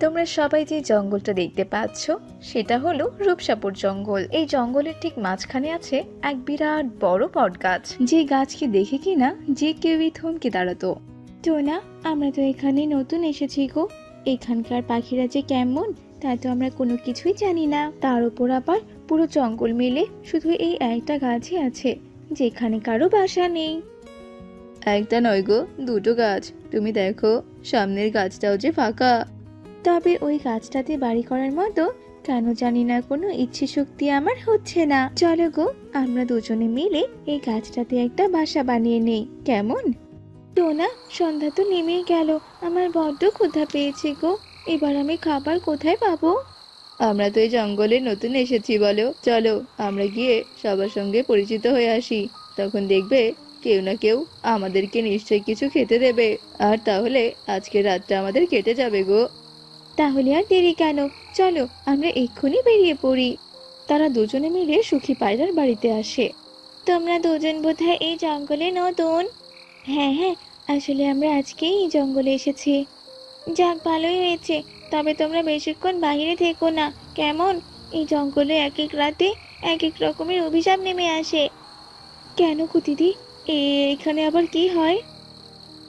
তোমরা সবাই যে জঙ্গলটা দেখতে পাচ্ছ সেটা হলো রূপসাপুর জঙ্গল। এই জঙ্গলের ঠিক মাঝখানে আছে এক বিরাট বড় বট গাছ, যে গাছকে দেখে কিনা যে কেউই থমকে দাঁড়াতো। টোনা, আমরা তো এখানে নতুন এসেছি গো। এখানকার পাখিরা যে কেমন তা তো আমরা কোনো কিছুই জানি না। তার উপর আবার পুরো জঙ্গল মিলে শুধু এই একটা গাছই আছে, যেখানে কারো বাসা নেই। একটা নয় গো, দুটো গাছ। তুমি দেখো, সামনের গাছটাও যে ফাঁকা। তবে ওই গাছটাতে বাড়ি করার মতো কেন জানি না কোনো ইচ্ছে শক্তি আমার হচ্ছে না। চলো গো, আমরা দুজনে মিলে এই গাছটাতে একটা বাসা বানিয়ে নেই, কেমন? টোনা, সন্ধ্যা তো নেমেই গেল, আমার বড্ড ক্ষুধা পেয়েছে গো। এবার আমি খাবার কোথায় পাবো? আমরা তো এই জঙ্গলে নতুন এসেছি বলো, চলো আমরা গিয়ে সবার সঙ্গে পরিচিত হয়ে আসি। তখন দেখবে কেউ না কেউ আমাদেরকে নিশ্চয়ই কিছু খেতে দেবে, আর তাহলে আজকে রাতটা আমাদের কেটে যাবে গো। তাহলে আর দেরি কেন, চলো আমরা এক্ষুনি বেরিয়ে পড়ি। তারা দুজনে মিলে সুখী পায়রার বাড়িতে আসে। তোমরা দুজন বোধহয় এই জঙ্গলে নতুন? হ্যাঁ হ্যাঁ, আসলে আমরা আজকেই এই জঙ্গলে এসেছি। যাক, ভালোই হয়েছে। তবে তোমরা বেশিক্ষণ বাইরে থেকো না, কেমন? এই জঙ্গলে এক এক রাতে এক এক রকমের অভিশাপ নেমে আসে। কেন গো দিদি, এখানে আবার কি হয়?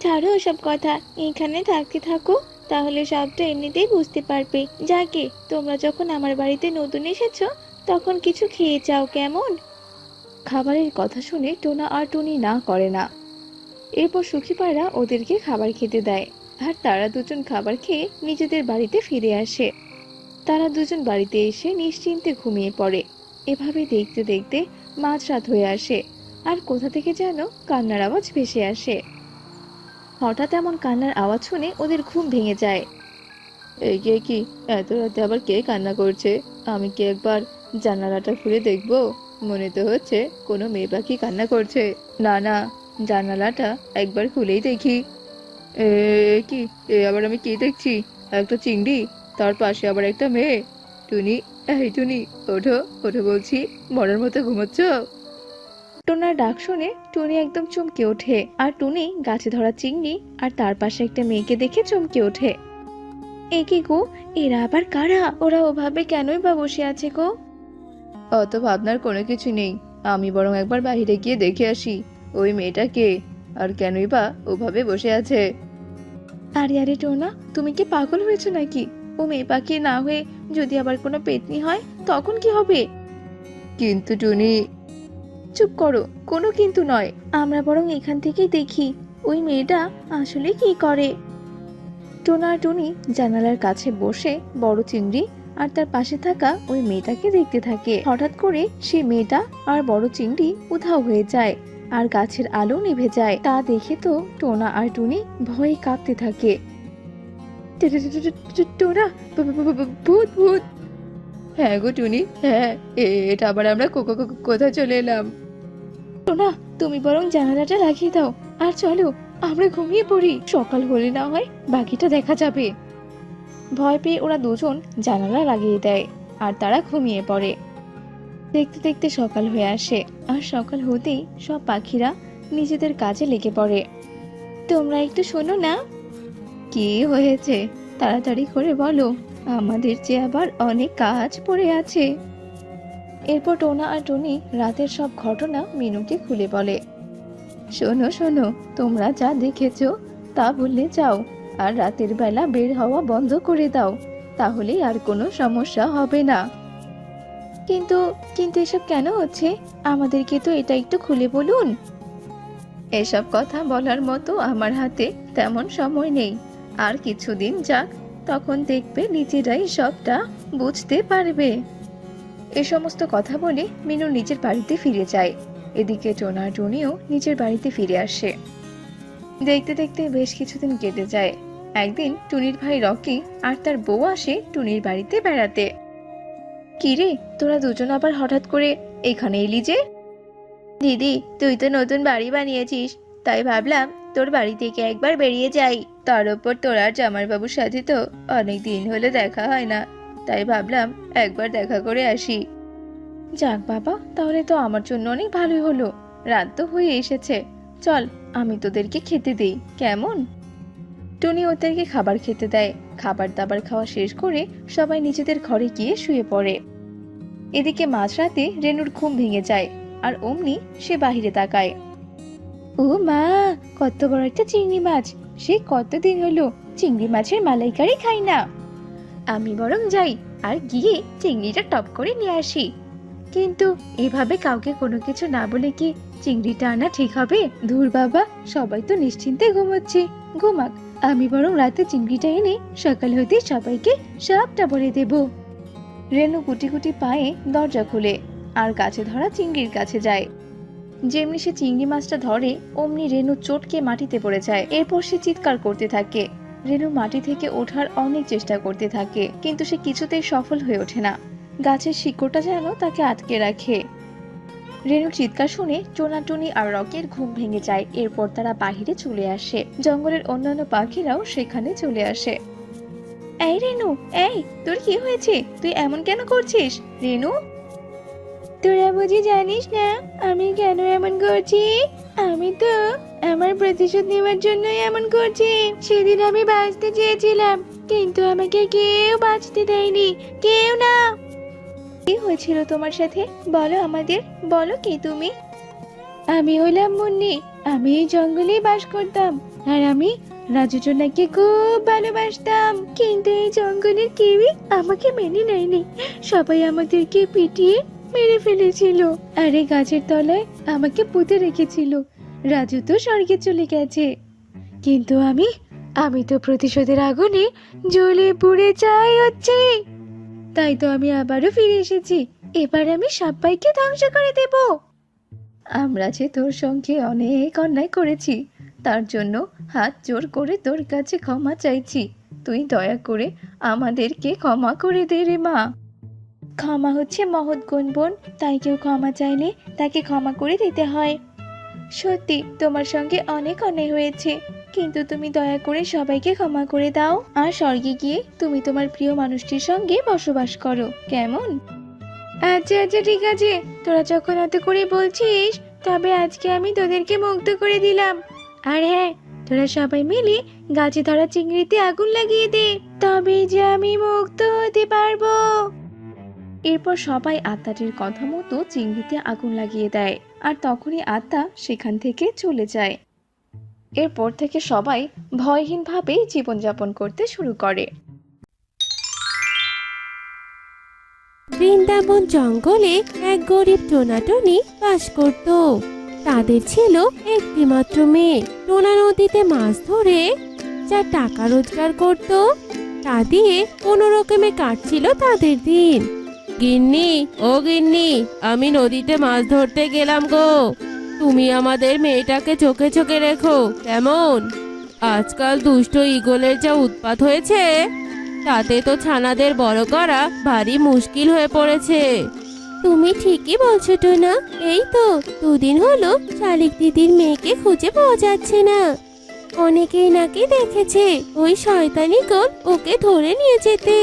ছাড়ো ওসব কথা, এইখানে থাকতে থাকো, তাহলে সবটা এমনিতেই বুঝতে পারবে। যাকে, তোমরা যখন আমার বাড়িতে নতুন এসেছো তখন কিছু খেয়ে যাও, কেমন? খাবারের কথা শুনে টোনা আর টুনি না করে না। এরপর সুখী পায়রা ওদেরকে খাবার খেতে দেয়, আর তারা দুজন খাবার খেয়ে নিজেদের বাড়িতে ফিরে আসে। তারা দুজন বাড়িতে এসে নিশ্চিন্তে ঘুমিয়ে পড়ে। এভাবে দেখতে দেখতে মাঝরাত হয়ে আসে, আর কোথা থেকে যেন কান্নার আওয়াজ ভেসে আসে। হঠাৎ এমন কান্নার আওয়াজ শুনে ওদের ঘুম ভেঙে যায়। এই কে, কি এত রাতে আবার কে কান্না করছে? আমি কি একবার জানালাটা খুলে দেখবো? মনে তো হচ্ছে কোনো মেয়ে পাখি কান্না করছে। না না, জানালাটা একবার খুলেই দেখি। এ কি, আবার আমি কি দেখছি? একটা চিংড়ি, তার পাশে আবার একটা মেয়ে। টুনি, এই টুনি, ওঠো ওঠো বলছি, মরার মতো ঘুমোচ্ছ? টোনার ডাক শুনে টুনি একদম চমকে ওঠে, আর টুনি গাছে ধরা চিংড়ি আর তার পাশে একটা মেয়েকে দেখে চমকে ওঠে। এ কি গো, এরা আবার কারা? ওরা ওভাবে কেনই বা বসে আছে গো? অত ভাবনার কোনো কিছু নেই, আমি বরং একবার বাইরে গিয়ে দেখে আসি ওই মেয়েটা কে, আর কেনই বা ওভাবে বসে আছে। আরে আরে টোনা, তুমি কি পাগল হয়েছো নাকি? ও মেয়ে পাখি না হয়ে যদি আবার কোনো পেতনি হয় তখন কি হবে? কিন্তু টুনি, চুপ করো, কোনো কিন্তু নয়। আমরা বরং এখান থেকেই দেখি ওই মেয়েটা আসলে কি করে। টোনা আর টুনি জানালার কাছে বসে বড় চিংড়ি আর তার পাশে থাকা ওই মেয়েটাকে দেখতে থাকে। হঠাৎ করে সেই মেয়েটা আর বড় চিংড়ি উধাও হয়ে যায়, আর গাছের আলো নিভে যায়। তা দেখে তো টোনা আর টুনি ভয়ে কাঁপতে থাকে। টোনা, ভূত ভূত! হ্যাঁ গো টুনি, হ্যাঁ, এটা আবার আমরা কোথায় চলে এলাম? টোনা, তুমি বরং জানালাটা লাগিয়ে দাও, আর চলো আমরা ঘুমিয়ে পড়ি। সকাল হলে না হয় বাকিটা দেখা যাবে। ভয় পেয়ে ওরা দুজন জানালা লাগিয়ে দেয়, আর তারা ঘুমিয়ে পড়ে। দেখতে দেখতে সকাল হয়ে আসে, আর সকাল হতেই সব পাখিরা নিজেদের কাজে লেগে পড়ে। তোমরা একটু শোনো না। কি হয়েছে, তাড়াতাড়ি করে বলো, আমাদের যে আবার অনেক কাজ পড়ে আছে। এরপর টোনা আর টুনি রাতের সব ঘটনা মিনুকে খুলে বলে। শোনো শোনো, তোমরা যা দেখেছো তা বললে যাও, আর রাতের বেলা বের হওয়া বন্ধ করে দাও, তাহলেই আর কোনো সমস্যা হবে না। কিন্তু কিন্তু এসব কেন হচ্ছে? আমাদেরকে তো এটা একটু খুলে বলুন। এসব কথা বলার মতো আমার হাতে তেমন সময় নেই, আর কিছুদিন যাক, তখন দেখবে নিজেরাই সবটা বুঝতে পারবে। এ সমস্ত কথা বলে মিনু নিজের বাড়িতে ফিরে যায়। এদিকে টোনা আর টুনিও নিজের বাড়িতে ফিরে আসে। দেখতে দেখতে বেশ কিছুদিন কেটে যায়। একদিন টুনির ভাই রকি আর তার বউ আসে টুনির বাড়িতে বেড়াতে। কিরে, তোরা দুজন আবার হঠাৎ করে এখানে এলি যে? দিদি, তুই তো নতুন বাড়ি বানিয়েছিস, তাই ভাবলাম তোর বাড়ি থেকে একবার বেরিয়ে যাই। তার উপর তোর আর জামাই বাবুর সাথে তো অনেক দিন হলে দেখা হয় না, তাই ভাবলাম একবার দেখা করে আসি। যাক বাবা, তাহলে তো আমার জন্য অনেক ভালোই হলো। রাত তো হয়ে এসেছে, চল আমি তোদেরকে খেতে দেই, কেমন? টুনি ওদেরকে খাবার খেতে দেয়। খাবার দাবার খাওয়া শেষ করে সবাই নিজেদের ঘরে গিয়ে শুয়ে পড়ে। এদিকে মাঝরাতে রেনুর ঘুম ভেঙে যায়, আর অমনি সে বাহিরে তাকায়। ও মা, কত বড় একটা চিংড়ি মাছ! সে কতদিন হলো চিংড়ি মাছের মালাইকারি খাই না। আমি বরং যাই আর গিয়ে চিংড়িটা টপ করে নিয়ে আসি। কিন্তু এভাবে কাউকে কোনো কিছু না বলে কি চিংড়িটা আনা ঠিক হবে? ধুর বাবা, সবাই তো নিশ্চিন্তে ঘুমোচ্ছে, ঘুমাক। আমি বরং রাতে চিংড়িটা এনে সকাল হতে সবাইকে সবটা বলে দেব। রেনু গুটি গুটি পায়ে দরজা খুলে আর গাছে ধরা চিংড়ির কাছে যায়। যেমনি সে চিংড়ি মাছটা ধরে অমনি রেনু চটকে মাটিতে পড়ে যায়। এরপর সে চিৎকার করতে থাকে। রেনু মাটি থেকে ওঠার অনেক চেষ্টা করতে থাকে, কিন্তু সে কিছুতেই সফল হয়ে ওঠে না। গাছের শিকড়টা যেন তাকে আটকে রাখে। রেনুর চিৎকার শুনে টোনাটুনি আর রকির ঘুম ভেঙে যায়। এরপর তারা বাহিরে চলে আসে। জঙ্গলের অন্যান্য পাখিরাও সেখানে চলে আসে। এই রেনু, এই তোর কি হয়েছে? তুই এমন কেন করছিস? রেনু, তোরা বুঝি জানিস না আমি কেন এমন করছি? আমি তো আমার প্রতিশোধ নেওয়ার জন্যই এমন করছি। সেদিন আমি বাঁচতে চেয়েছিলাম, কিন্তু আমাকে কেউ বাঁচতে দেয়নি, কেউ না। কি হয়েছিল তোমার সাথে? বলো আমাদের, বলো কে তুমি? আমি হলাম মুন্নি। আমি এই জঙ্গলেই বাস করতাম, আর আমি রাজু টোনাকে খুব ভালোবাসতাম। কিন্তু এই জঙ্গলের কেউই আমাকে মেনে নেয়নি। সবাই আমাদেরকে পিটিয়ে মেরে ফেলেছিল, আর এই গাছের তলায় আমাকে পুঁতে রেখেছিল। রাজু তো স্বর্গে চলে গেছে, কিন্তু আমি তো প্রতিশোধের আগুনে জ্বলে পুড়ে ছাই হচ্ছি। তাই তো আমি আবারও ফিরে এসেছি। এবার আমি সবাইকে ধ্বংস করে দেব। আমরা যে তোর সঙ্গে অনেক অন্যায় করেছি, তার জন্য হাত জোর করে তোর কাছে ক্ষমা চাইছি। তুই দয়া করে আমাদেরকে ক্ষমা করে দে রে মা। ক্ষমা হচ্ছে মহৎ গুণ বোন, তাই কেউ ক্ষমা চাইলে তাকে ক্ষমা করে দিতে হয়। সত্যি তোমার সঙ্গে অনেক অন্যায় হয়েছে, কিন্তু তুমি দয়া করে সবাইকে ক্ষমা করে দাও, আর স্বর্গে গিয়ে তুমি তোমার প্রিয় মানুষটির সঙ্গে বসবাস করো, কেমন? আচ্ছা আচ্ছা, ঠিক আছে। তোরা যখন এত করে বলছিস, তবে আজকে আমি তোদেরকে মুক্ত করে দিলাম। আর হ্যাঁ, তোরা সবাই মিলে গাছে ধরা চিংড়িতে আগুন লাগিয়ে দে, তবেই যে আমি মুক্ত হতে পারবো। এরপর সবাই আত্মাটির কথা মতো চিংড়িতে আগুন লাগিয়ে দেয়, আর তখনই আত্মা সেখান থেকে চলে যায়। এরপর থেকে সবাই ভয়হীনভাবে জীবনযাপন করতে শুরু করে। বৃন্দাবন জঙ্গলে এক গরিব টোনাটুনি বাস করত। তাদের ছিল একটি মাত্র মেয়ে। টোনা নদীতে মাছ ধরে যা টাকা রোজগার করত, তা দিয়ে কোনো রকমে কাটছিল তাদের দিন। গিন্নি, ও গিন্নি, আমি নদীতে মাছ ধরতে গেলাম গো। তুমি আমাদের মেয়েটাকে চোখে চোখে রেখো, কেমন? আজকাল দুষ্ট ঈগলের যা উৎপাত হয়েছে, তাতে তো ছানাদের বড় করা ভারী মুশকিল হয়ে পড়েছে। তুমি ঠিকই বলছো টোনা। এই তো দুদিন হলো শালিক দিদির মেয়েকে খুঁজে পাওয়া যাচ্ছে না। অনেকেই নাকি দেখেছে ওই শয়তান ঈগল ওকে ধরে নিয়ে যেতে।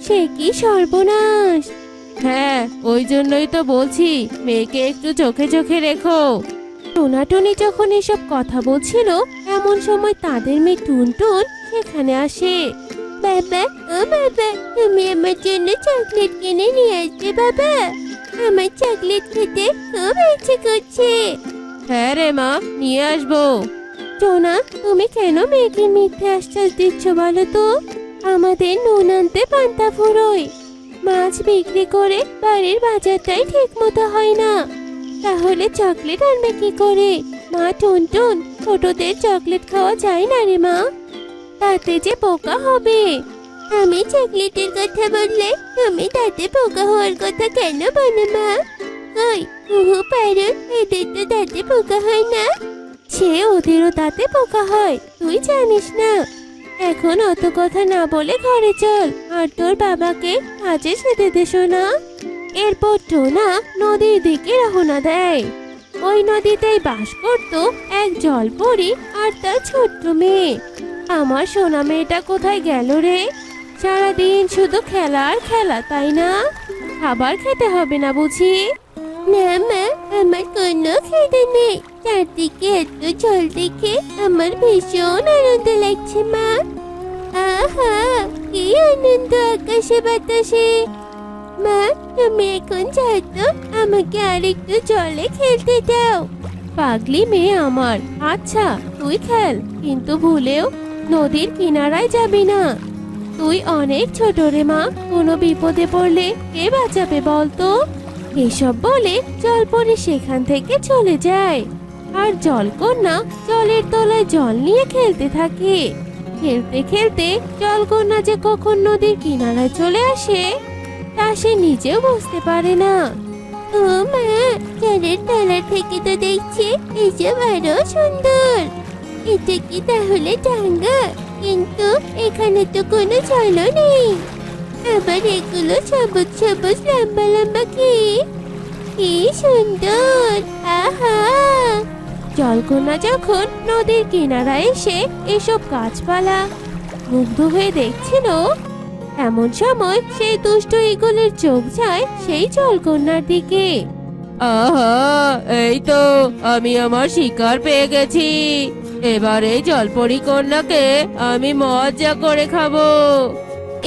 সে কি সর্বনাশ! হ্যাঁ, ওই জন্যই তো বলছি মেয়েকে একটু চোখে চোখে রেখো। টোনাটুনি যখন এসব কথা বলছিল, এমন সময় তাদের মেয়ে টুনটুন সেখানে আসে। বাবা, ও বাবা, তুমি আমার জন্য চকলেট কিনে নিয়ে আসবে বাবা। আমার চকলেট খেতে খুব ইচ্ছে করছে। হ্যাঁ রে মা, নিয়ে আসবো। টোনা, তুমি কেন মেয়েকে মিথ্যে আশ্বাস দিচ্ছ বলো তো? আমাদের নুন আনতে পান্তা ফুরোয়, মাছ বিক্রি করে বাড়ির বাজারটাই ঠিক মতো হয় না, তাহলে চকলেট আনবে কি করে? মা টুনটুন, ছোটদের চকলেট খাওয়া যায় না রে মা, তাতে যে পোকা হবে। আমি চকলেটের কথা বললে তুমি তাতে পোকা হওয়ার কথা কেন বলো মা? ওই কুহু পারুন, এদের তো তাতে পোকা হয় না। সে ওদেরও তাতে পোকা হয়, তুই জানিস না। এখন অত কথা না বলে ঘরে চল, আর তোর বাবাকে কাজে যেতে দে শোনা। এরপর টোনা নদীর দিকে রওনা দেয়। ওই নদীতেই বাস করত এক জলপরি আর তার ছোট্ট মেয়ে। আমার সোনা মেয়েটা কোথায় গেল রে? সারাদিন শুধু খেলা আর খেলা, তাই না? খাবার খেতে হবে না বুঝি? না মা, আমার কোনো খিদে নেই। চারদিকে এত জল দেখে আমার ভীষণ আনন্দ লাগছে মা। আহা, কি আনন্দ আকাশে বাতাসে। মা, তুমি এখন যাও তো, আমাকে আরেকটু জলে খেলতে দাও। পাগলি মেয়ে আমার, আচ্ছা তুই খেল, কিন্তু ভুলেও নদীর কিনারায় যাবি না। তুই অনেক ছোট রে মা, কোনো বিপদে পড়লে কে বাঁচাবে বলতো? এসব বলে জলপরি সেখান থেকে চলে যায়। আর জলকন্যা জলের তলায় জল নিয়ে খেলতে থাকে। খেলতে খেলতে জলকন্যা যে কখন নদীর কিনারায় চলে আসে তা সে নিজেও বুঝতে পারে না। ও মা, জলের তলা থেকে তো দেখছি এসব আরো সুন্দর। এটা কি তাহলে ডাঙ্গা? কিন্তু এখানে তো কোনো জলও নেই। আবার এগুলো সবুজ সবুজ লম্বা লম্বা কি সুন্দর! আহা! জলকন্যা যখন নদীর কিনারায় এসে এসব গাছপালা মুগ্ধ হয়ে দেখছিল, এমন সময় সেই দুষ্ট ঈগলের চোখ যায় সেই জলকন্যার দিকে। আহা, এই তো আমি আমার শিকার পেয়ে গেছি। এবার এই জলপরি কন্যাকে আমি মজা করে খাবো।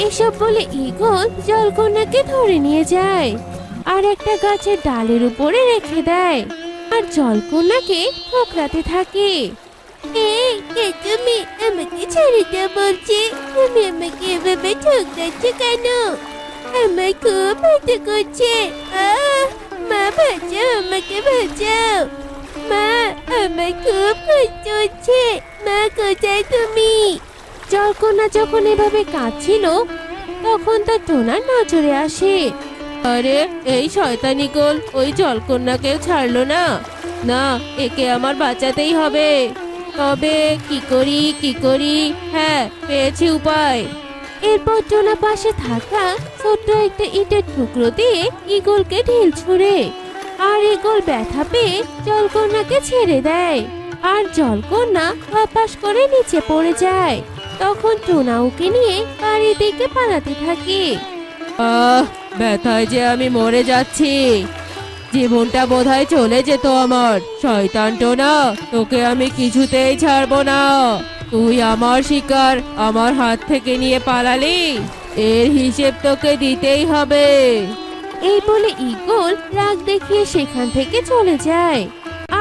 এসব বলে ঈগল জলকন্যাকে ধরে নিয়ে যায় আর একটা গাছের ডালের উপরে রেখে দেয় আর জলকন্যাকে ঠোকরাতে থাকে। এই কে তুমি? আমাকে ছেড়ে দাও বলছি। তুমি আমাকে এভাবে ঠোকরাচ্ছ কেন? আমার খুব ব্যথা করছে। মা, বাঁচাও, আমাকে বাঁচাও। মা, আমার খুব কষ্ট হচ্ছে। মা, কোথায় তুমি? জলকন্যা যখন এভাবে কাঁদছিল তখন তার টোনার নজরে আসে। আরে, এই শয়তান ঈগল ওই জলকন্যাকেও ছাড়লো না। না, একে আমার বাঁচাতেই হবে। তবে কি করি? হ্যাঁ, পেয়েছি উপায়। এরপর টোনা পাশে থাকা ছোট্ট একটা ইটের টুকরো দিয়ে ঈগলকে ঢিল ছুঁড়ে আর ঈগল ব্যথা পেয়ে জলকন্যাকে ছেড়ে দেয় আর জলকন্যা হতাশ করে নিচে পড়ে যায়। তখন টোনা ওকে নিয়ে বাড়ির দিকে পালাতে থাকে। ব্যথায় যে আমি মরে যাচ্ছি। জীবনটা বোধহয় চলে যেত আমার। শয়তান টোনা, তোকে আমি কিছুতেই ছাড়বো না। তুই আমার শিকার আমার হাত থেকে নিয়ে পালালি, এর হিসেব তোকে দিতেই হবে। এই বলে ঈগল রাগ দেখিয়ে সেখান থেকে চলে যায়।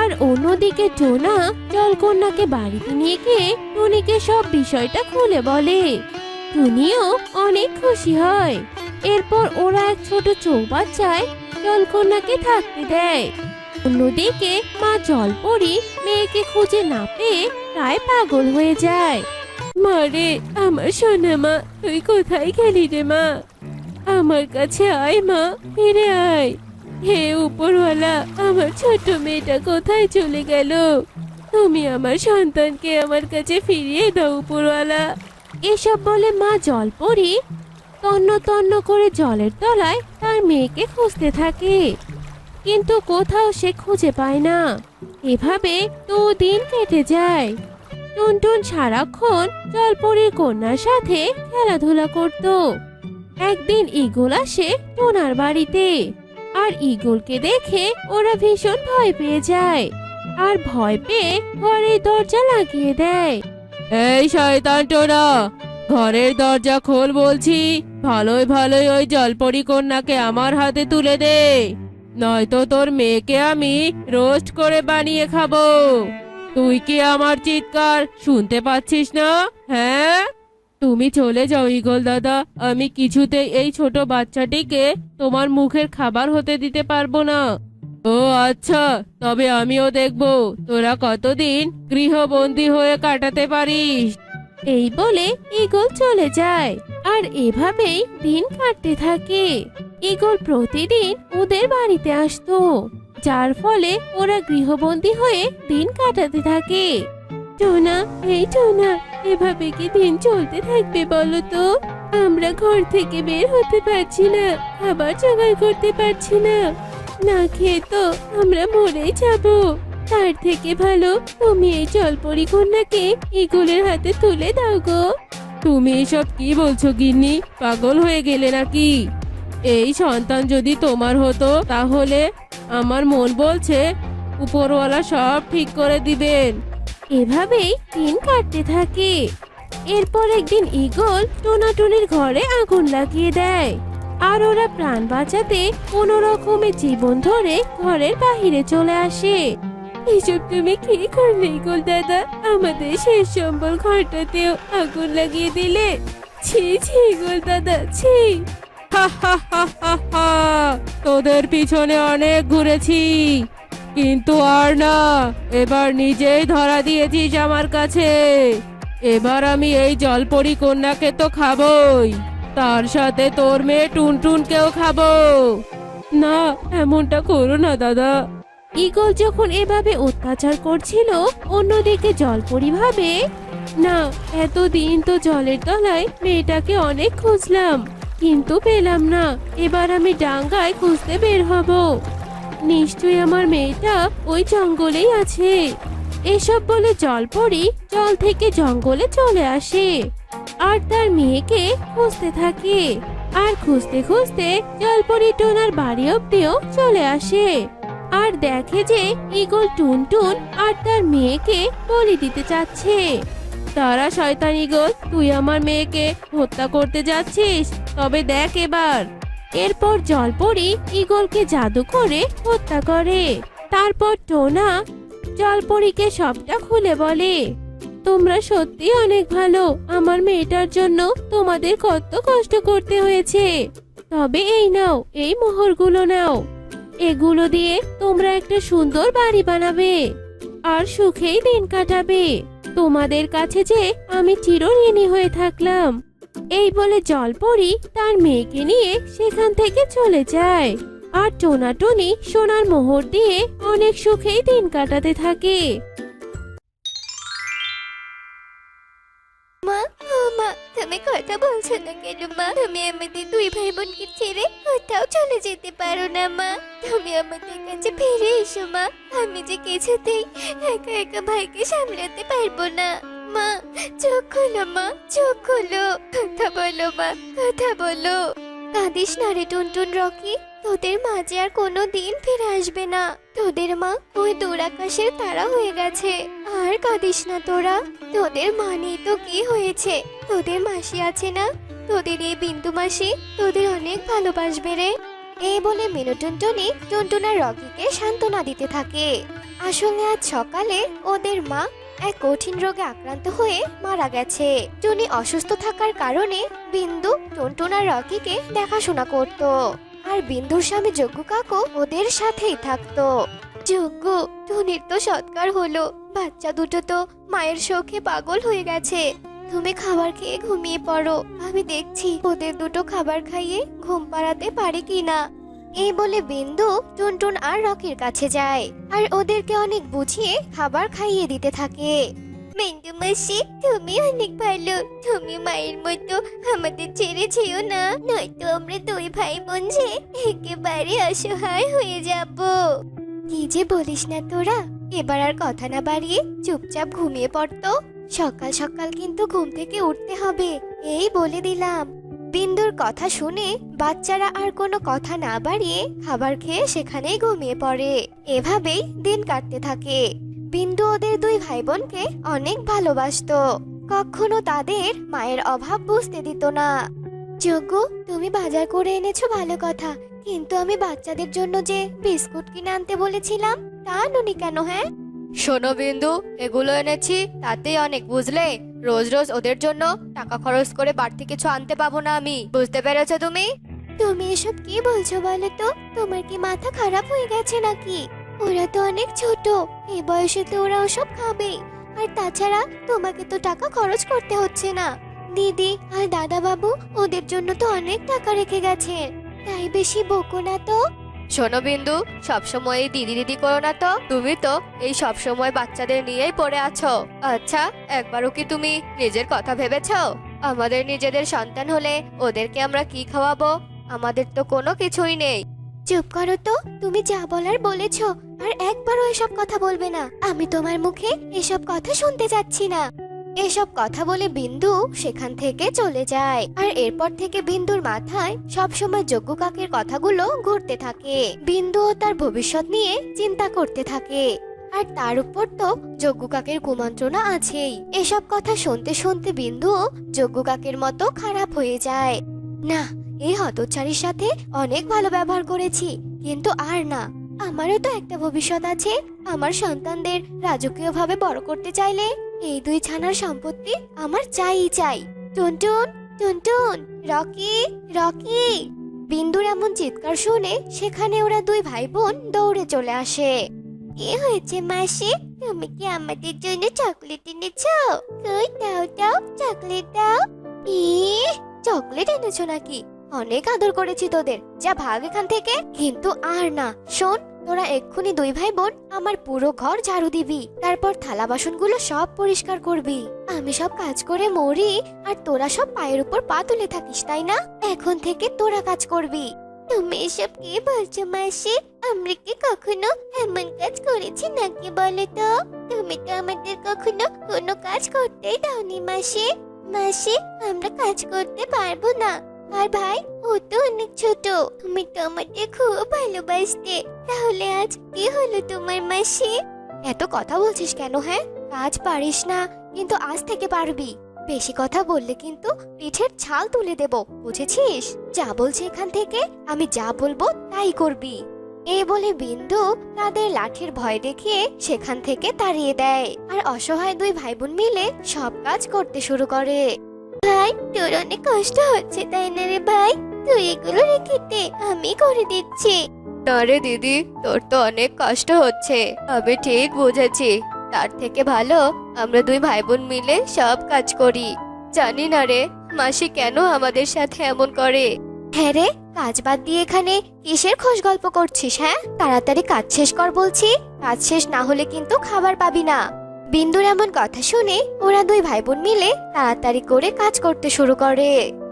আর অন্যদিকে টোনা জলকন্যাকে বাড়িতে নিয়ে গিয়ে টুনিকে সব বিষয়টা খুলে বলে। টুনিও অনেক খুশি হয়। এরপর ওরা এক ছোট চৌবাচ্চায় জলকন্যাকে থাকতে দেয়। অন্যদিকে মা জলপরি মেয়েকে খুঁজে না পেয়ে প্রায় পাগল হয়ে যায়। মারে, আমার সোনা মা, তুই কোথায় গেলি রে মা? আমার কাছে আয় মা, ফিরে আয়। হে উপরওয়ালা, আমার ছোট মেয়েটা কোথায় চলে গেল? তুমি আমার সন্তানকে আমার কাছে ফিরিয়ে দাও উপরওয়ালা। এসব বলে মা জলপরি তন্ন তন্ন করে জলের তলায় তার মেয়েকে খুঁজতে থাকে, কিন্তু কোথাও সে খুঁজে পায় না। এভাবে 2 দিন কেটে যায়। টুনটুন সারাক্ষণ জলপরীর কন্যার সাথে খেলাধুলা করত। একদিন ঈগল আসে টোনার বাড়িতে আর ঈগলকে দেখে ওরা ভীষণ ভয় পেয়ে যায় আর ভয় পেয়ে ঘরের দরজা লাগিয়ে দেয়। এই শয়তান টোনা, ঘরের দরজা খোল বলছি। ভালোই ভালোই ওই জলপরি কন্যাকে আমার হাতে তুলে দে, নয়তো তোর মেয়েকে আমি রোস্ট করে বানিয়ে খাবো। তুই কি আমার চিৎকার শুনতে পাচ্ছিস না? হ্যাঁ, তুমি চলে যাও ঈগল দাদা। আমি কিছুতেই এই ছোট বাচ্চাটিকে তোমার মুখের খাবার হতে দিতে পারবো না। ও আচ্ছা, তবে আমিও দেখবো তোরা কতদিন গৃহবন্দী হয়ে কাটাতে পারিস। এই বলে ঈগল চলে যায় আর এভাবেই দিন কাটতে থাকে। ঈগল প্রতিদিন ওদের বাড়িতে আসতো, যার ফলে ওরা গৃহবন্দী হয়ে দিন কাটাতে থাকে। টোনা, এই টোনা, এভাবে কি দিন চলতে থাকবে বলো তো? আমরা ঘর থেকে বের হতে পারছি না, খাবার জোগাড় করতে পারছি না। না খেয়ে তো আমরা মরেই যাবো। তার থেকে ভালো তুমি এই জলপরি কন্যাকে ঈগলের হাতে তুলে দাও গো। তুমি এসব কি বলছো গিন্নি? পাগল হয়ে গেলে নাকি? এই সন্তান যদি তোমার হতো তাহলে আমার মন বলছে উপরওয়ালা সব ঠিক করে দিবেন। এভাবেই দিন কাটতে থাকে। এরপর একদিন ঈগল টোনাটুনির ঘরে আগুন লাগিয়ে দেয়, আর ওরা প্রাণ বাঁচাতে কোনো রকমে জীবন ধরে ঘরের বাহিরে চলে আসে। এসব তুমি কি করলে ঈগল দাদা? আমাদের শেষ সম্বল ঘরটাতেও আগুন লাগিয়ে দিলে। ছি ছি ঈগল দাদা, ছি। হা হা হা হা হা। তোদের পিছনে অনেক ঘুরেছি, কিন্তু আর না, এবার নিজেই ধরা দিয়েছিস আমার কাছে। এবার আমি এই জলপরি কন্যাকে তো খাবই, তার সাথে তোর মেয়ে টুনটুনকেও খাবো। না, এমনটা করো না দাদা। ঈগল যখন এভাবে অত্যাচার করছিল, অন্যদিকে জলপরি ভাবে, না, এতদিন তো জলের তলায় মেয়েটাকে অনেক খুঁজলাম, কিন্তু পেলাম না। এবার আমি ডাঙ্গায় খুঁজতে বের হব। নিশ্চয়ই আমার মেয়েটা ওই জঙ্গলেই আছে। এসব বলে জলপরি জল থেকে জঙ্গলে চলে আসে আর তার মেয়েকে খুঁজতে থাকে। আর খুঁজতে খুঁজতে জলপরি টোনার বাড়ি অব্দিও চলে আসে আর দেখে যে ঈগল টুনটুন আর তার মেয়েকে বলি দিতে চাচ্ছে। তারা শয়তান ঈগল, তুই আমার মেয়েকে হত্যা করতে যাচ্ছিস? তবে দেখ এবার। এরপর জলপরি ঈগলকে জাদু করে হত্যা করে। তারপর টোনা জলপরীকে সবটা খুলে বলে, তোমরা সত্যি অনেক ভালো। আমার মেয়েটার জন্য তোমাদের কত কষ্ট করতে হয়েছে। তবে এই নাও, এই মোহরগুলো নাও। এগুলো দিয়ে তোমরা একটা সুন্দর বাড়ি বানাবে আর সুখেই দিন কাটাবে। তোমাদের কাছে যে আমি চিরঋণী হয়ে থাকলাম। এই বলে জলপরি তার মেয়েকে নিয়ে সেখান থেকে চলে যায় আর টোনাটুনি সোনার মোহর দিয়ে অনেক সুখেই দিন কাটাতে থাকে। মা, ও মা, তুমি কথা বলছো না কেন মা? তুমি আমাদের দুই ভাই বোনকে ছেড়ে কোথাও চলে যেতে পারো না মা? তুমি আমাদের কাছে ফিরে এসো মা। আমি যে কিছুতেই একা একা ভাইকে সামলাতে পারবো না। মা, চোখ খোলো মা, চোখ খোলো। কথা বলো মা, কথা বলো। কাঁদিস না রে টুনটুন রকি, তোদের মাঝে আর কোনো দিন ফিরে আসবে না। তোদের মা ওই দূর আকাশের তারা হয়ে গেছে। আর কাঁদিস না তোরা, তোদের মানেই তো কি হয়েছে। তোদের মাসি আছে না, তোদের এই বিন্দু মাসি তোদের অনেক ভালোবাসবে রে। এই বলে মিনু টুনটুনি টুনটুনার রকিকে সান্ত্বনা দিতে থাকে। আসলে আজ সকালে ওদের মা এক কঠিন রোগে আক্রান্ত হয়ে মারা গেছে। টুনি অসুস্থ থাকার কারণে বিন্দু টুনটুন আর রকিকে দেখাশোনা করত। আর বিন্দুর স্বামী যজ্ঞ কাকু ওদের সাথেই থাকতো। যজ্ঞ, টুনির তো সৎকার হলো। বাচ্চা দুটো তো মায়ের শোকে পাগল হয়ে গেছে। তুমি খাবার খেয়ে ঘুমিয়ে পড়ো, আমি দেখছি ওদের দুটো খাবার খাইয়ে ঘুম পাড়াতে পারে কিনা। এই বলে বিন্দু টুনটুন আর রকির কাছে যায় আর ওদেরকে অনেক বুঝিয়ে খাবার খাইয়ে দিতে থাকে। বিন্দু মাসি, তুমি অনেক ভালো। তুমি মায়ের মতো আমাদের ছেড়ে যেও না, নয়তো আমরা দুই ভাই বোন যে একেবারে অসহায় হয়ে যাব। কি যে বলিস না তোরা। এবার আর কথা না বাড়িয়ে চুপচাপ ঘুমিয়ে পড়তো। সকাল সকাল কিন্তু ঘুম থেকে উঠতে হবে, এই বলে দিলাম। বিন্দুর কথা শুনে বাচ্চারা আর কোনো কথা না বাড়িয়ে খাবার খেয়ে সেখানেই ঘুমিয়ে পড়ে। এভাবেই দিন কাটতে থাকে। বিন্দু ওদের দুই ভাই বোনকে অনেক ভালোবাসতো, কখনো তাদের মায়ের অভাব বুঝতে দিত না। যজ্ঞ, তুমি বাজার করে এনেছো ভালো কথা, কিন্তু আমি বাচ্চাদের জন্য যে বিস্কুট কিনে আনতে বলেছিলাম তা আনোনি কেন? হ্যাঁ, শোনো বিন্দু, এগুলো এনেছি তাতেই অনেক, বুঝলে? রোজ রোজ ওদের জন্য টাকা খরচ করে বাড়তি কিছু আনতে পাবো না আমি, বুঝতে পেরেছো তুমি? তুমি এসব কি বলছো বলো তো? তোমার কি মাথা খারাপ হয়ে গেছে নাকি? ওরা তো অনেক ছোট, এই বয়সে তো ওরা ওসব খাবেই। আর তাছাড়া তোমাকে তো টাকা খরচ করতে হচ্ছে না। দিদি আর দাদা বাবু ওদের জন্য তো অনেক টাকা রেখে গেছেন, তাই বেশি বকো না তো। শোনো বিন্দু, সবসময় এই দিদি দিদি করো না তো। তুমি তো এই সব সময় বাচ্চাদের নিয়েই পড়ে আছো। আচ্ছা, একবারও কি তুমি নিজের কথা ভেবেছো? আমাদের নিজেদের সন্তান হলে ওদেরকে আমরা কি খাওয়াবো? আমাদের তো কোনো কিছুই নেই। চুপ করো তো, তুমি যা বলার বলেছো, আর একবারও এসব কথা বলবে না। আমি তোমার মুখে এসব কথা শুনতে চাচ্ছি না। এসব কথা বলে বিন্দু সেখান থেকে চলে যায়। আর এরপর থেকে বিন্দুর মাথায় সবসময় যজ্ঞ কাকের কথাগুলো ঘুরতে থাকে। বিন্দুও তার ভবিষ্যৎ নিয়ে চিন্তা করতে থাকে। আর তার উপর তো যজ্ঞ কাকের কুমন্ত্রণা আছেই। এসব কথা শুনতে শুনতে বিন্দুও যজ্ঞ কাকের মতো খারাপ হয়ে যায়। না, এই হতচ্ছাড়ির সাথে অনেক ভালো ব্যবহার করেছি, কিন্তু আর না। আমারও তো একটা ভবিষ্যৎ আছে। আমার সন্তানদের রাজকীয়ভাবে বড় করতে চাইলে এই দুই ছানার সম্পত্তি আমার চাই চাই। টুনটুন, টুনটুন, রকি, রকি। বিন্দুর এমন চিৎকার শুনে সেখানে ওরা দুই ভাই বোন দৌড়ে চলে আসে। কি হয়েছে মাসি? তুমি কি আমাদের জন্য চকলেট এনেছো? কই দাও দাও, চকলেট দাও। চকলেট এনেছো নাকি? অনেক আদর করেছি তোদের, যা ভাগ এখান থেকে। কিন্তু আর না, শোন, তোরা এক্ষুনি দুই ভাই বোন আমার পুরো ঘর ঝাড়ু দিবি, তারপর থালা বাসনগুলো সব পরিষ্কার করবি। আমি সব কাজ করে মরি আর তোরা সব পায়ের উপর পা তুলে থাকিস, তাই না? এখন থেকে তোরা কাজ করবি। তুমি এসব কি বলছো মাসি? আমরা কি কখনো এমন কাজ করেছি নাকি বলো তো? তুমি তো আমাদের কখনো কোনো কাজ করতেই দাওনি মাসি। মাসি, আমরা কাজ করতে পারবো না। আর ভাই, ও তো অনেক ছোট। তুমি তো আমাকে খুব ভালোবাসতে, তাহলে আজ কি হলো তোমার মাসি? এত কথা বলছিস কেন? হ্যাঁ, কাজ পারিস না, কিন্তু আজ থেকে পারবি। বেশি কথা বললে কিন্তু পিঠের ছাল তুলে দেব, বুঝেছিস? যা বলছি এখান থেকে, আমি যা বলবো তাই করবি। এই বলে বিন্দু তাদের লাঠির ভয় দেখিয়ে সেখান থেকে তাড়িয়ে দেয়। আর অসহায় দুই ভাই বোন মিলে সব কাজ করতে শুরু করে। ভাই, তোর অনেক কষ্ট হচ্ছে তাই না রে ভাই? তুই এগুলো রেখে দে, আমি করে দিচ্ছি। না রে দিদি, তোর তো অনেক কষ্ট হচ্ছে, আমি ঠিক বুঝেছি। তার থেকে ভালো আমরা দুই ভাই বোন মিলে সব কাজ করি। জানি না রে মাসি কেন আমাদের সাথে এমন করে। হ্যাঁ রে, কাজ বাদ দিয়ে এখানে কিসের খোশ গল্প করছিস? হ্যাঁ, তাড়াতাড়ি কাজ শেষ কর বলছি। কাজ শেষ না হলে কিন্তু খাবার পাবি না। বিন্দুর এমন কথা শুনে ওরা দুই ভাই বোন মিলে তাড়াতাড়ি করে কাজ করতে শুরু করে।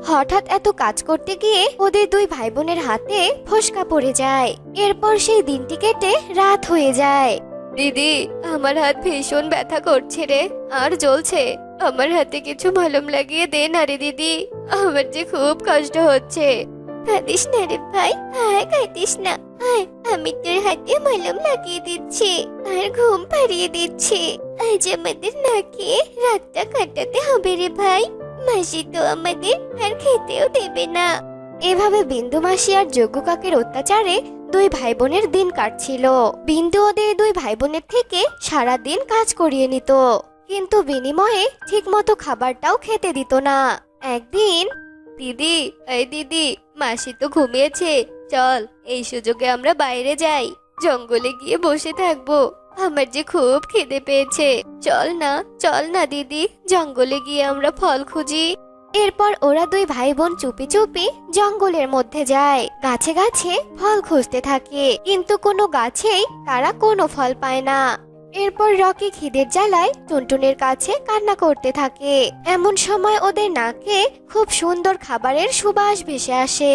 হঠাৎ এত কাজ করতে গিয়ে ওদের দুই ভাই বোনের হাতে ফোসকা পড়ে যায়। এরপর সেই দিনটি কেটে রাত হয়ে যায়। দিদি, আমার হাত ভীষণ ব্যথা করছে রে, আর জ্বলছে। আমার হাতে কিছু মলম লাগিয়ে দে না রে দিদি, আমার যে খুব কষ্ট হচ্ছে। কাঁদিস না রে ভাই, আর কাঁদিস না। আয়, আমি তোর হাতে মলম লাগিয়ে দিচ্ছি আর ঘুম পাড়িয়ে দিচ্ছি। আজ আমাদের না খেয়ে রাতটা কাটাতে হবে রে ভাই। মাসি তো আমাদের আর খেতেও দেবে না। এভাবে বিন্দু মাসি আর যজ্ঞ কাকের অত্যাচারে দুই ভাই বোনের দিন কাটছিল। বিন্দু ওদের দুই ভাই বোনের থেকে সারা দিন কাজ করিয়ে নিত, কিন্তু বিনিময়ে ঠিক মতো খাবারটাও খেতে দিত না। একদিন, দিদি, এই দিদি, মাসি তো ঘুমিয়েছে, চল এই সুযোগে আমরা বাইরে যাই, জঙ্গলে গিয়ে বসে থাকবো। আমার যে খুব খিদে পেয়েছে। চল না, চল না দিদি, জঙ্গলে গিয়ে আমরা ফল খুঁজি। এরপর ওরা দুই ভাই বোন চুপি চুপি জঙ্গলের মধ্যে যায়। গাছে গাছে ফল খুঁজতে থাকে, কিন্তু কোনো গাছেই তারা কোনো ফল পায় না। এরপর রকি খিদের জ্বালায় টুনটুনের কাছে কান্না করতে থাকে। এমন সময় ওদের নাকে খুব সুন্দর খাবারের সুবাস ভেসে আসে।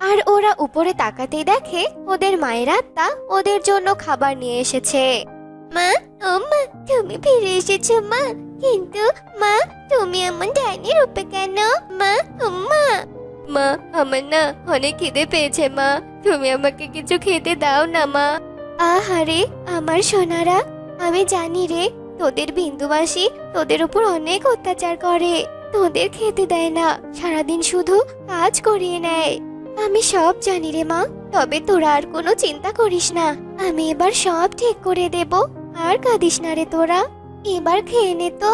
আর ওরা উপরে তাকাতেই দেখে ওদের মায়ের আত্মা ওদের জন্য খাবার নিয়ে এসেছে। মা, ও মা, তুমি ফিরে এসেছো মা। কিন্তু মা, তুমি এমন ডাইনি রূপে কেন? মা, মা। মা, আমার না অনেক খিদে পেয়েছে মা, তুমি আমাকে কিছু খেতে দাও না মা। আহারে আমার সোনারা, আমি জানি রে, তোদের বিন্দু মাসি তোদের উপর অনেক অত্যাচার করে, তোদের খেতে দেয় না, সারাদিন শুধু কাজ করিয়ে নেয়। আমি সব জানি রে মা, তবে তোরা আর কোনো চিন্তা করিস না, আমি এবার সব ঠিক করে দেব। আর কাঁদিস না রে তোরা, এবার খেয়ে নে তো।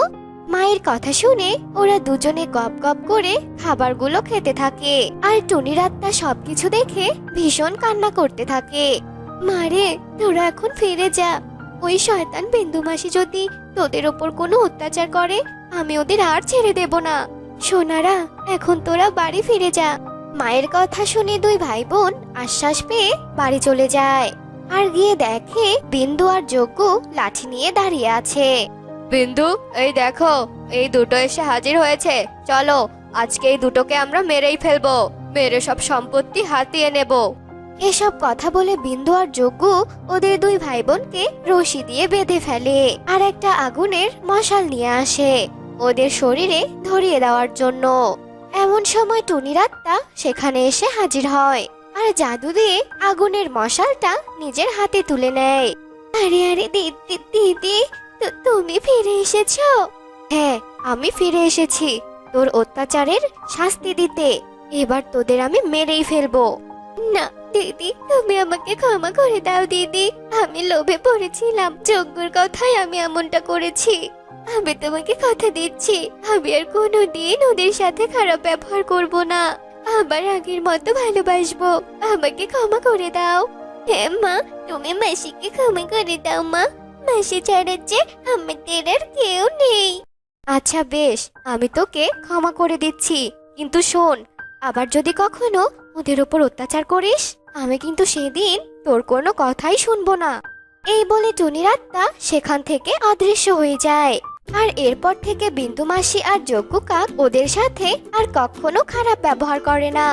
মায়ের কথা শুনে ওরা দুজনে গপ গপ করে খাবারগুলো খেতে থাকে। আর টুনির আত্মা সবকিছু দেখে ভীষণ কান্না করতে থাকে। মারে, তোরা এখন ফিরে যা। ওই শয়তান বিন্দু মাসি যদি তোদের ওপর কোনো অত্যাচার করে, আমি ওদের আর ছেড়ে দেব না। সোনারা, এখন তোরা বাড়ি ফিরে যা। মায়ের কথা শুনে দুই ভাই বোন আশ্বাস পেয়ে বাড়ি চলে যায়। আর গিয়ে দেখে বিন্দু আর যজ্ঞ লাঠি নিয়ে দাঁড়িয়ে আছে। বিন্দু, এই দেখো, এই দুটো এসে হাজির হয়েছে। চলো আজকে এই দুটোকে আমরা মেরেই ফেলবো, মেরে সব সম্পত্তি হাতিয়ে নেব। এসব কথা বলে বিন্দু আর যজ্ঞ ওদের দুই ভাই বোনকে রশি দিয়ে বেঁধে ফেলে আর একটা আগুনের মশাল নিয়ে আসে। ওদের শরীরে ধরিয়ে দেওয়ার জন্য। এমন সময় টুনির আত্মা সেখানে এসে হাজির হয় আর জাদু দিয়ে আগুনের মশালটা নিজের হাতে তুলে নেয়। আরে আরে দিদি দিদি, তুমি ফিরে এসেছো? হ্যাঁ, আমি ফিরে এসেছি তোর অত্যাচারের শাস্তি দিতে। এবার তোদের আমি মেরেই ফেলবো। না দিদি, তুমি আমাকে ক্ষমা করে দাও দিদি। আমি লোভে পড়েছিলাম, যজ্ঞর কথাই আমি এমনটা করেছি। আমি তোমাকে কথা দিচ্ছি, আমি আর কোনোদিন ওদের সাথে খারাপ ব্যবহার করব না। আবার আগের মতো ভালোবাসবো। আমাকে ক্ষমা করে দাও। হ্যাঁ মা, তুমি মাসিকে ক্ষমা করে দাও মা। মাসি ছাড়া যে আমাদের আর কেউ নেই। আচ্ছা বেশ, আমি তোকে ক্ষমা করে দিচ্ছি, কিন্তু শোন, আবার যদি কখনো ওদের ওপর অত্যাচার করিস, আমি কিন্তু সেদিন তোর কোনো কথাই শুনবো না। এই বলে টুনির আত্মা সেখান থেকে অদৃশ্য হয়ে যায়। আর এরপর থেকে বিন্দু মাসি আর যজ্ঞ কাক ওদের সাথে আর কখনো খারাপ ব্যবহার করে না।